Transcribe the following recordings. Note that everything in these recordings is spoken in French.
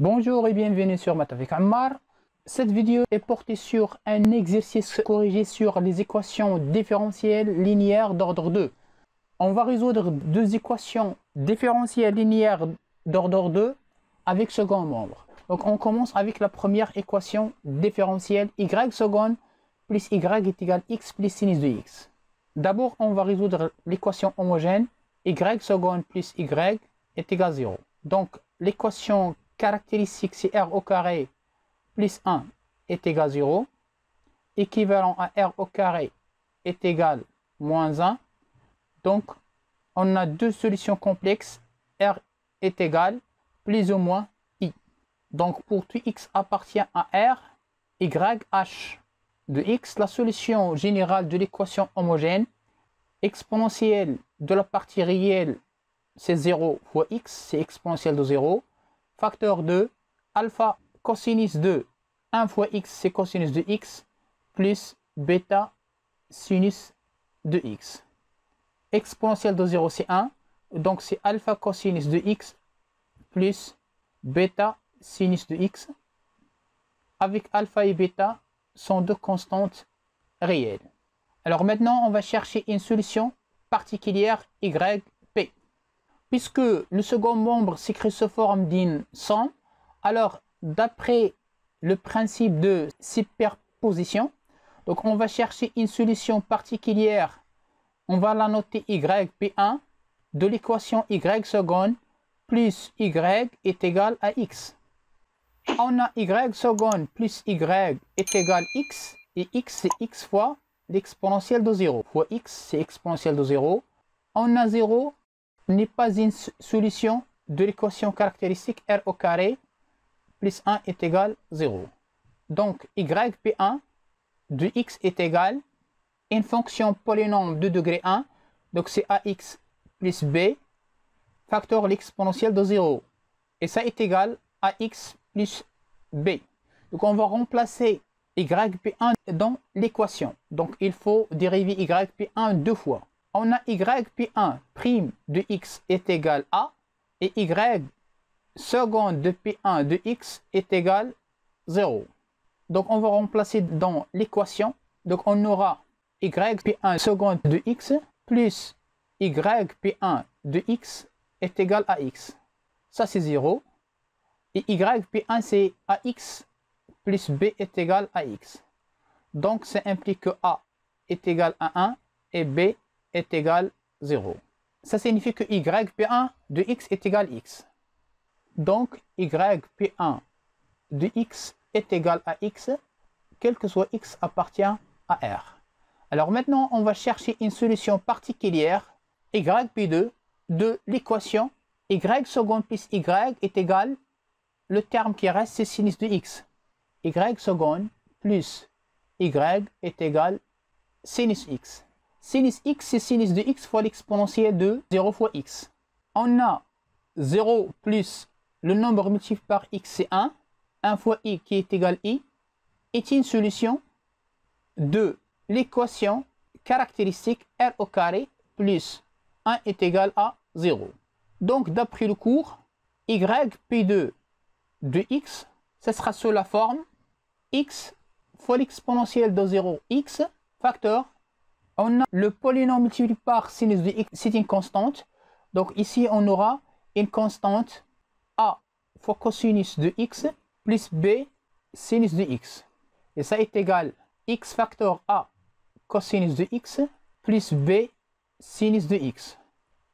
Bonjour et bienvenue sur Math avec Ammar. Cette vidéo est portée sur un exercice corrigé sur les équations différentielles linéaires d'ordre 2. On va résoudre deux équations différentielles linéaires d'ordre 2 avec second membre. Donc on commence avec la première équation différentielle y seconde plus y est égal à x plus sinus de x. D'abord on va résoudre l'équation homogène y seconde plus y est égal à 0. Donc l'équation caractéristique c'est r au carré plus 1 est égal à 0. Équivalent à r au carré est égal à moins 1. Donc on a deux solutions complexes. R est égal plus ou moins i. Donc pour tout x appartient à r, y h de x, la solution générale de l'équation homogène, exponentielle de la partie réelle, c'est 0 fois x, c'est exponentielle de 0. Facteur 2, alpha cosinus de 1 fois x, c'est cosinus de x, plus bêta sinus de x. Exponentielle de 0, c'est 1. Donc c'est alpha cosinus de x plus bêta sinus de x. Avec alpha et bêta sont deux constantes réelles. Alors maintenant, on va chercher une solution particulière yp. Puisque le second membre s'écrit sous forme d'une somme, alors d'après le principe de superposition, donc on va chercher une solution particulière. On va la noter yp1 de l'équation y seconde plus y est égal à x. On a y seconde plus y est égal à x, et x c'est x fois l'exponentielle de 0, fois x c'est exponentielle de 0. On a 0 n'est pas une solution de l'équation caractéristique r au carré plus 1 est égal à 0. Donc yp1 de x est égal à une fonction polynôme de degré 1, donc c'est ax plus b, facteur l'exponentielle de 0. Et ça est égal à x plus b. Donc on va remplacer yp1 dans l'équation. Donc il faut dériver yp1 deux fois. On a yp1 prime de x est égal à, et y seconde de p1 de x est égal à 0. Donc on va remplacer dans l'équation. Donc on aura yp1 seconde de x plus yp1 de x est égal à x. Ça c'est 0. Et yp1 c'est ax plus b est égal à x. Donc ça implique que a est égal à 1 et b est égal à 0. Ça signifie que yp1 de x est égal à x. Donc yp1 de x est égal à x, quel que soit x appartient à r. Alors maintenant, on va chercher une solution particulière, yp2, de l'équation y seconde plus y est égal, le terme qui reste c'est sinus de x. Y seconde plus y est égal sinus x. Sinus x c'est sinus de x fois l'exponentielle de 0 fois x. On a 0 plus le nombre multiplié par x c'est 1. 1 fois i qui est égal à i est une solution de l'équation caractéristique r au carré plus 1 est égal à 0. Donc d'après le cours, yp2 de x, ce sera sous la forme x fois l'exponentielle de 0 x facteur. On a le polynôme multiplié par sinus de x, c'est une constante. Donc ici on aura une constante a fois cosinus de x plus b sinus de x. Et ça est égal x facteur a cosinus de x plus b sinus de x.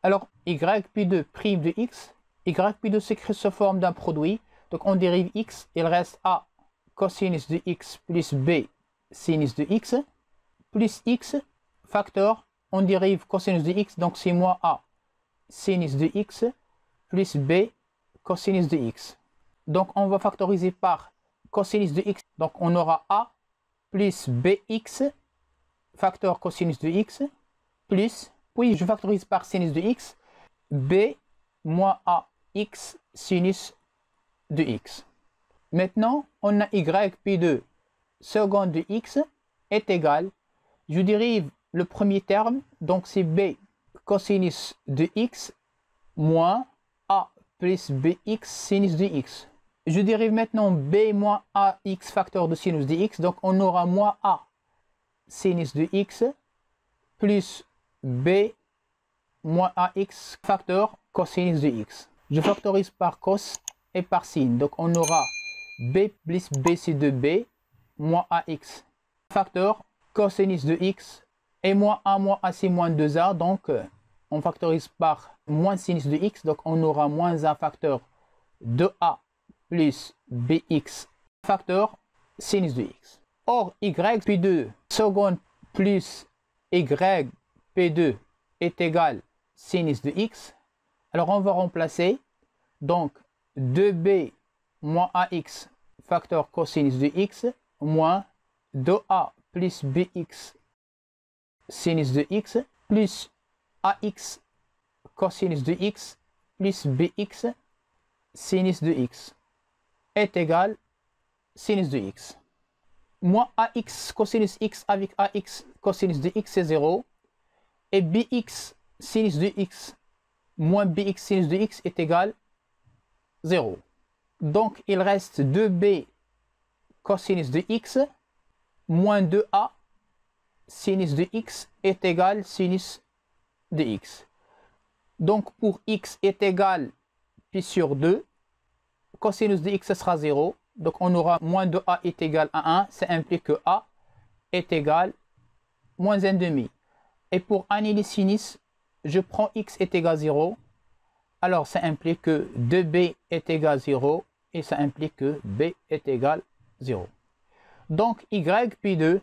Alors yp2 prime de x, yp2 s'écrit sous forme d'un produit. Donc on dérive x, il reste a cosinus de x plus b sinus de x plus x facteur, on dérive cosinus de x, donc c'est moins a sinus de x plus b cosinus de x. Donc on va factoriser par cosinus de x, donc on aura a plus bx facteur cosinus de x plus, puis je factorise par sinus de x, b moins a x sinus de x. Maintenant on a yp2 seconde de x est égal, je dérive le premier terme, donc c'est b cosinus de x moins a plus bx sinus de x. Je dérive maintenant b moins ax facteur de sinus de x. Donc on aura moins a sinus de x plus b moins ax facteur cosinus de x. Je factorise par cos et par sin. Donc on aura b plus bc de b moins ax facteur cosinus de x et moins ac moins 2a. Donc on factorise par moins sinus de x. Donc on aura moins a facteur de a plus bx facteur sinus de x. Or y p2 seconde plus y p2 est égal sinus de x. Alors on va remplacer donc 2b moins ax facteur cosinus de x moins 2a plus bx sinus de x plus ax cosinus de x plus bx sinus de x est égal sinus de x. Moins ax cosinus x avec ax cosinus de x c'est 0. Et bx sinus de x moins bx sinus de x est égal 0. Donc il reste 2b cosinus de x moins 2a sinus de x est égal sinus de x. Donc pour x est égal pi sur 2, cosinus de x ce sera 0. Donc on aura moins 2a est égal à 1. Ça implique que a est égal moins 1,5. Et pour annuler sinus, je prends x est égal à 0. Alors ça implique que 2b est égal à 0 et ça implique que b est égal à 0. Donc y pi 2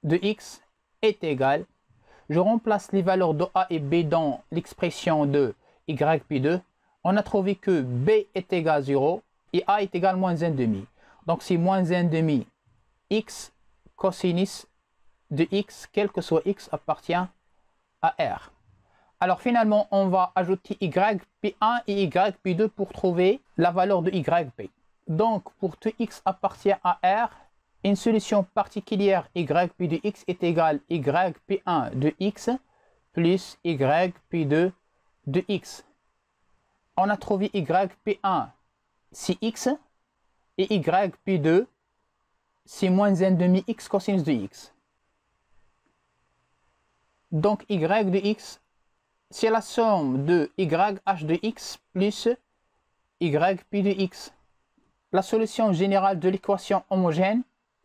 de x est égal. Je remplace les valeurs de a et b dans l'expression de y pi 2. On a trouvé que b est égal à 0 et a est égal à moins 1,5. Donc c'est moins 1,5 x cosinus de x, quel que soit x, appartient à R. Alors finalement, on va ajouter yp1 et yp2 pour trouver la valeur de yp. Donc pour tout x appartient à R, une solution particulière yp de x est égale yp1 de x plus yp2 de x. On a trouvé yp1 c'est x et yp2 c'est moins 1,5 x cosinus de x. Donc y de x c'est la somme de yh de x plus yp de x. La solution générale de l'équation homogène,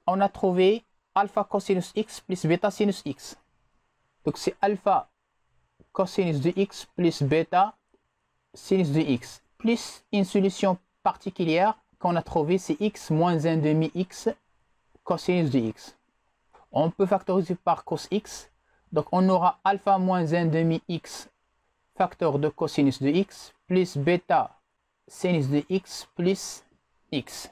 on a trouvé alpha cosinus x plus bêta sinus x. Donc c'est alpha cosinus de x plus bêta sinus de x. Plus une solution particulière qu'on a trouvée, c'est x moins 1,5 x cosinus de x. On peut factoriser par cos x. Donc on aura alpha moins 1,5 x facteur de cosinus de x plus bêta sinus de x plus x.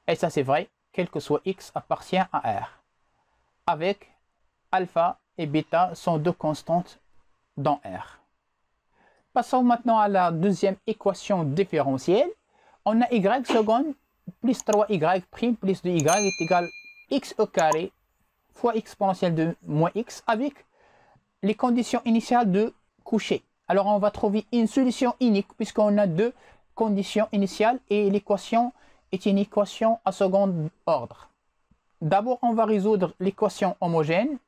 Et ça c'est vrai, quel que soit x appartient à R. Avec alpha et bêta sont deux constantes dans R. Passons maintenant à la deuxième équation différentielle. On a y seconde plus 3y prime plus 2y est égal à x au carré fois exponentielle de moins x avec les conditions initiales de Cauchy. Alors on va trouver une solution unique puisqu'on a deux conditions initiales et l'équation est une équation à second ordre. D'abord on va résoudre l'équation homogène.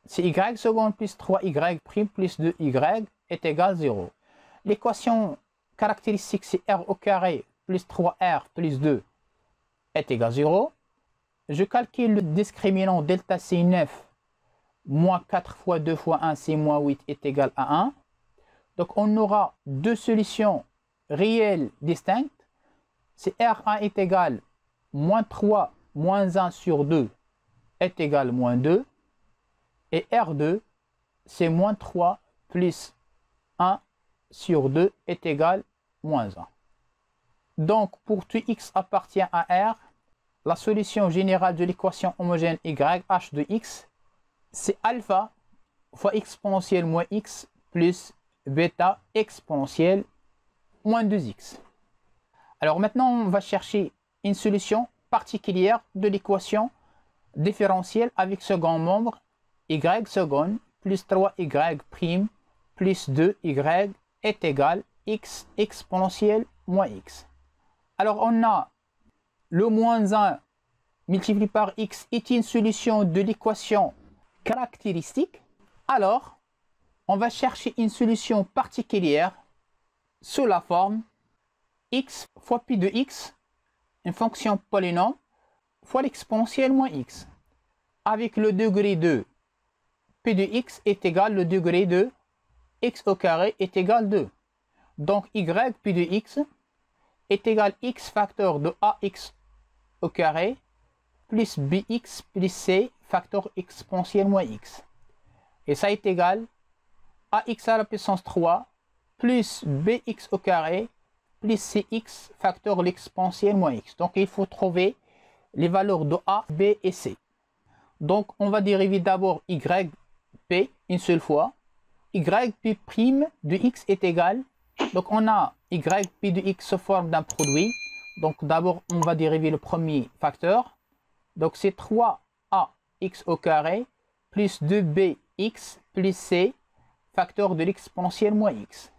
C'est y seconde plus 3y prime plus 2y est égal à 0. L'équation caractéristique c'est r au carré plus 3r plus 2 est égal à 0. Je calcule le discriminant delta C9 moins 4 fois 2 fois 1 c'est moins 8 est égal à 1. Donc on aura deux solutions réelles distinctes. C'est R1 est égal moins 3 moins 1 sur 2 est égal à moins 2. Et R2 c'est moins 3 plus 1 sur 2 est égal à moins 1. Donc pour tout x appartient à R, la solution générale de l'équation homogène YH de x, c'est alpha fois exponentielle moins x plus bêta exponentielle moins 2x. Alors maintenant, on va chercher une solution particulière de l'équation différentielle avec second membre y seconde plus 3y prime plus 2y est égal x exponentielle moins x. Alors on a le moins 1 multiplié par x est une solution de l'équation caractéristique. Alors on va chercher une solution particulière sous la forme x fois pi de x, une fonction polynôme, fois l'exponentielle moins x, avec le degré de p de x est égal le degré de x au carré est égal 2. Donc y pi de x est égal x facteur de ax au carré plus bx plus c facteur exponentielle moins x. Et ça est égal ax à la puissance 3 plus bx au carré plus cx facteur l'exponentielle moins x. Donc il faut trouver les valeurs de a, b et c. Donc on va dériver d'abord yp une seule fois. Yp' de x est égal. Donc on a yp de x sous forme d'un produit. Donc d'abord on va dériver le premier facteur. Donc c'est 3ax au carré plus 2bx plus c facteur de l'exponentielle moins x.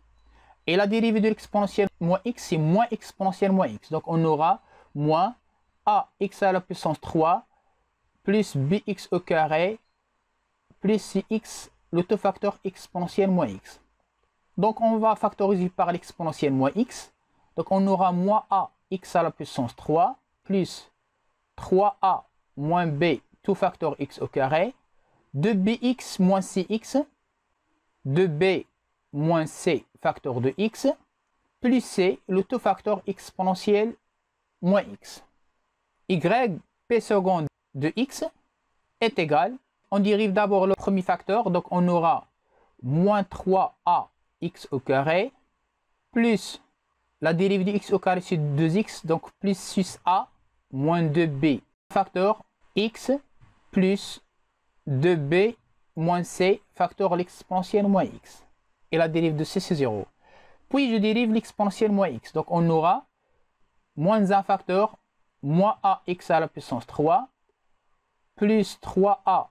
Et la dérivée de l'exponentielle moins x, c'est moins exponentielle moins x. Donc on aura moins ax à la puissance 3 plus bx au carré plus cx, le tout facteur exponentielle moins x. Donc on va factoriser par l'exponentielle moins x. Donc on aura moins ax à la puissance 3 plus 3a moins b, tout facteur x au carré, 2bx moins cx, 2b moins c facteur de x, plus c, le tout facteur exponentiel moins x. Yp seconde de x est égal, on dérive d'abord le premier facteur, donc on aura moins 3ax au carré, plus la dérivée de x au carré c'est 2x, donc plus 6a moins 2b facteur x plus 2b moins c facteur l'exponentielle moins x. Et la dérive de c c'est 0. Puis je dérive l'exponentielle moins x. Donc on aura moins 1 facteur moins ax à la puissance 3 plus 3a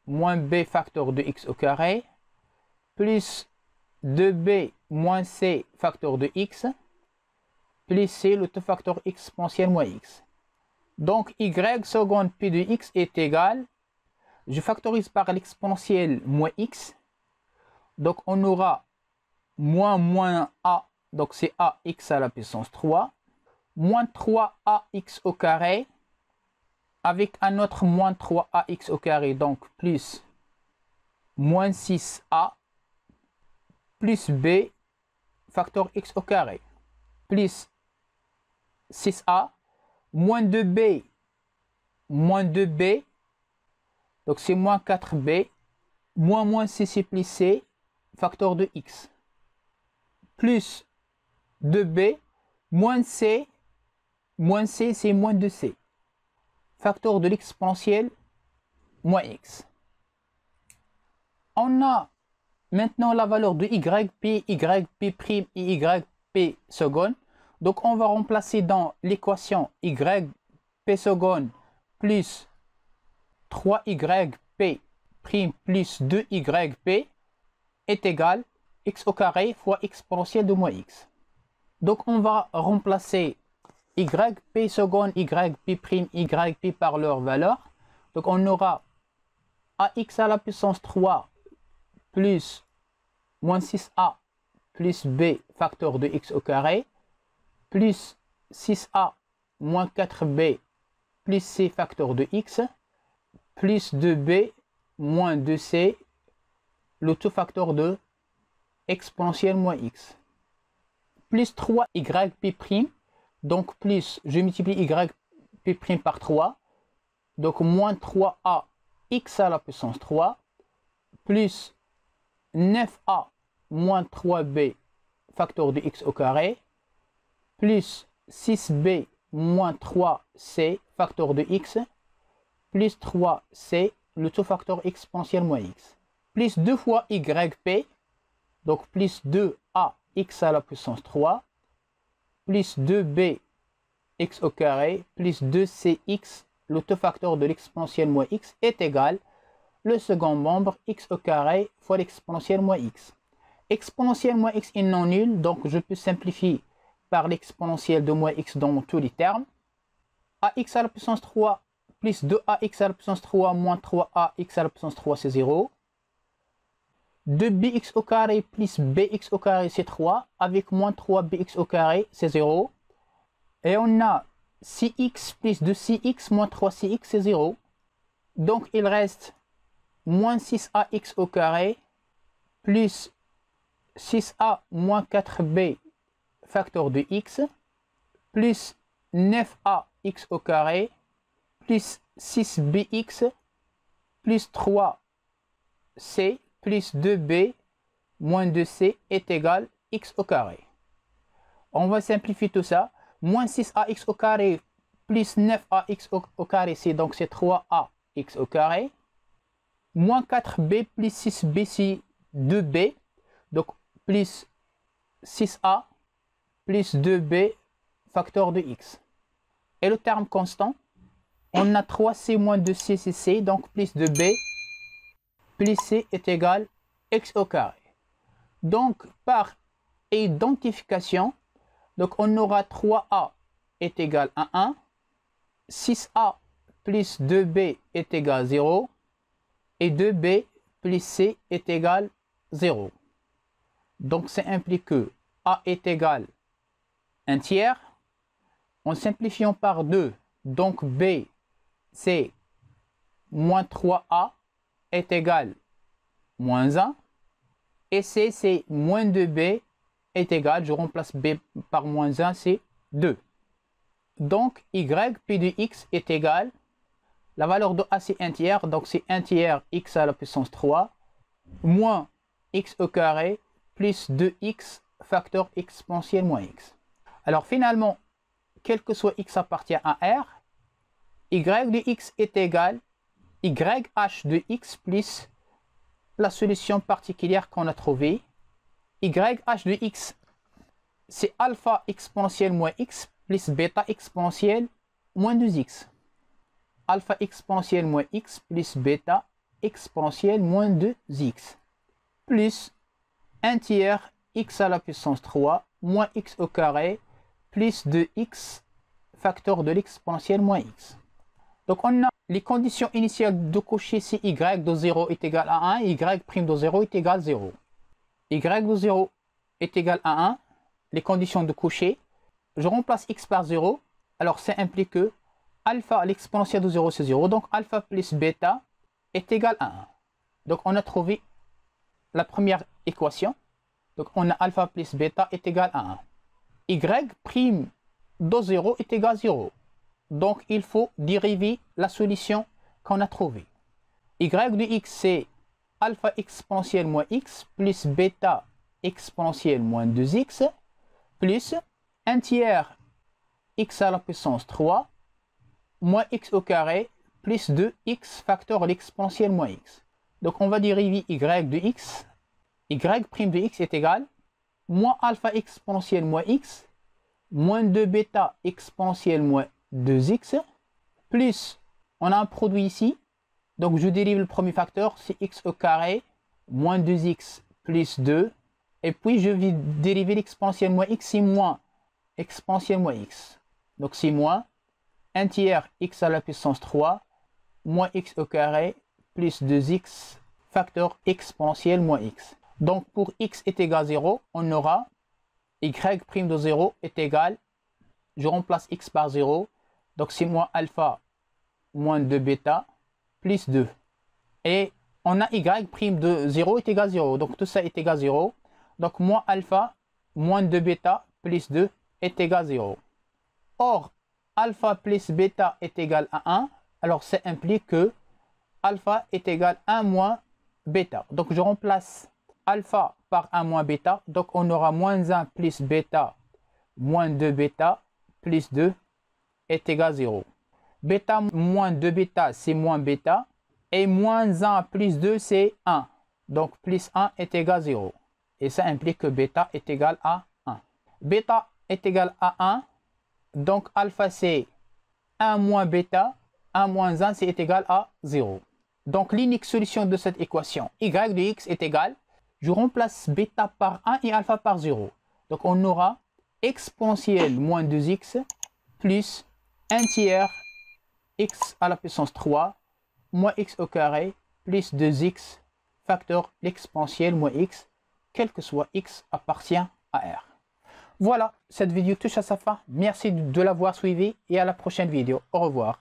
moins b facteur de x au carré plus 2b moins c facteur de x plus c le tout facteur exponentielle moins x. Donc y seconde p de x est égal, je factorise par l'exponentielle moins x, donc on aura moins a, donc c'est ax à la puissance 3, moins 3ax au carré, avec un autre moins 3ax au carré, donc plus moins 6a, plus b, facteur x au carré, plus 6a, moins 2b, donc c'est moins 4b, moins c plus c, facteur de x, plus 2b, moins c c'est moins 2c, facteur de l'exponentielle moins x. On a maintenant la valeur de yp, yp' et yp seconde. Donc on va remplacer dans l'équation yp seconde plus 3yp' plus 2yp est égal x au carré fois exponentielle de moins x. Donc on va remplacer yp seconde, yp', yp par leur valeur. Donc on aura ax à la puissance 3 plus moins 6a plus b facteur de x au carré plus 6a moins 4b plus c facteur de x plus 2b moins 2c le tout facteur de exponentielle moins x plus 3yp', donc plus je multiplie yp' par 3, donc moins 3a x à la puissance 3 plus 9a moins 3b facteur de x au carré plus 6b moins 3c facteur de x plus 3c le tout facteur exponentielle moins x plus 2 fois yp, donc plus 2a x à la puissance 3 plus 2b x au carré plus 2cx le tout facteur de l'exponentielle moins x est égal le second membre x au carré fois l'exponentielle moins x. Exponentielle moins x est non nul, donc je peux simplifier par l'exponentielle de moins x dans tous les termes. Ax à la puissance 3 plus 2ax à la puissance 3 moins 3ax à la puissance 3, c'est 0. 2bx au carré plus bx au carré, c'est 3. Avec moins 3bx au carré, c'est 0. Et on a 6x plus 2cx moins 3cx, c'est 0. Donc il reste moins 6ax au carré plus 6a moins 4b facteur de x plus 9ax au carré plus 6bx plus 3c plus 2b moins 2c est égal x au carré. On va simplifier tout ça. Moins 6ax au carré plus 9ax au carré, c'est 3ax au carré. Moins 4b plus 6b, c'est 2b. Donc plus 6a plus 2b facteur de x. Et le terme constant, on a 3c moins 2c, c'est c. Donc plus 2b plus c est égal x au carré. Donc par identification, donc on aura 3a est égal à 1. 6a plus 2b est égal à 0. Et 2b plus c est égal à 0. Donc ça implique que a est égal à 1 tiers. En simplifiant par 2, donc b c'est moins 3a est égal à moins 1. Et c c'est moins 2b est égal, je remplace b par moins 1, c'est 2. Donc y p de x est égal, la valeur de a c'est 1 tiers, donc c'est 1 tiers x à la puissance 3 moins x au carré plus 2x facteur exponentielle moins x. Alors finalement, quel que soit x appartient à R, y de x est égal yh de x plus la solution particulière qu'on a trouvée. Yh de x, c'est alpha exponentielle moins x plus bêta exponentielle moins 2x. Alpha exponentielle moins x plus bêta exponentielle moins 2x. Plus 1 tiers x à la puissance 3 moins x au carré plus 2x facteur de l'exponentielle moins x. Donc on a les conditions initiales de Cauchy, si y de 0 est égal à 1, y prime de 0 est égal à 0. Y de 0 est égal à 1, les conditions de Cauchy. Je remplace x par 0, alors ça implique que alpha, l'exponentielle de 0 c'est 0, donc alpha plus bêta est égal à 1. Donc on a trouvé la première équation. Donc on a alpha plus bêta est égal à 1. Y prime de 0 est égal à 0. Donc il faut dériver la solution qu'on a trouvée. Y de x c'est alpha exponentielle moins x plus bêta exponentielle moins 2x plus 1 tiers x à la puissance 3 moins x au carré plus 2x facteur l'exponentielle moins x. Donc on va dériver y de x. Y prime de x est égal moins alpha exponentielle moins x moins 2 bêta exponentielle moins 2x plus, on a un produit ici, donc je dérive le premier facteur, c'est x au carré moins 2x plus 2, et puis je vais dériver l'exponentielle moins x, c'est moins exponentielle moins x. Donc c'est moins 1 tiers x à la puissance 3 moins x au carré plus 2x facteur exponentielle moins x. Donc pour x est égal à 0, on aura y prime de 0 est égal, je remplace x par 0, donc c'est moins alpha moins 2 bêta plus 2. Et on a y prime de 0 est égal à 0, donc tout ça est égal à 0. Donc moins alpha moins 2 bêta plus 2 est égal à 0. Or, alpha plus bêta est égal à 1, alors ça implique que alpha est égal à 1 moins bêta. Donc je remplace alpha par 1 moins bêta, donc on aura moins 1 plus bêta moins 2 bêta plus 2 est égal à 0. Bêta moins 2 bêta c'est moins bêta, et moins 1 plus 2 c'est 1. Donc plus 1 est égal à 0. Et ça implique que bêta est égal à 1. Bêta est égal à 1, donc alpha c'est 1 moins bêta, 1 moins 1 c'est égal à 0. Donc l'unique solution de cette équation, y de x est égal, je remplace bêta par 1 et alpha par 0. Donc on aura exponentielle moins 2x plus 1 tiers x à la puissance 3 moins x au carré plus 2x facteur l'exponentielle moins x, quel que soit x appartient à R. Voilà, cette vidéo touche à sa fin. Merci de l'avoir suivi et à la prochaine vidéo. Au revoir.